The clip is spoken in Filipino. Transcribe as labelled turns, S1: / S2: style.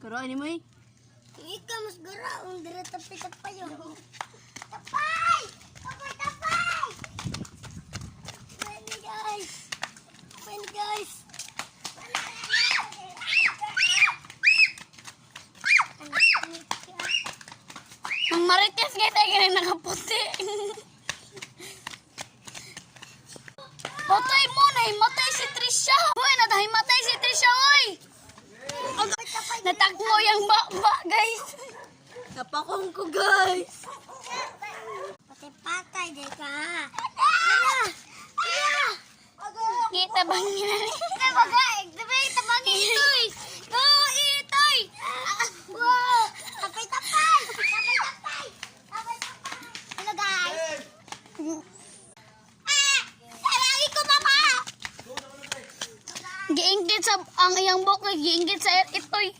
S1: Pero ano mo eh?
S2: Ikaw mas garaong dire tapi-tapay yun. Tapay! Tapay, tapay! Pwede guys! Pwede guys!
S1: Ang marites guys ay ganun nakaputi. Patay mo na, himatay si Trisha. Uy, natahimatay si Trisha, uy. Natakmo yung baba, guys. Napakong ko, guys.
S2: Patay-patay, di ka.
S1: Kita bang yan?
S2: Ay, bagay! Diba itabangin itoy? Oo, itoy! Wow! Tapay-tapay! Tapay-tapay! Tapay-tapay! Hello, guys! Sarangin ko, mama!
S1: Giinggit sa ang iyang bok, giinggit sa itoy.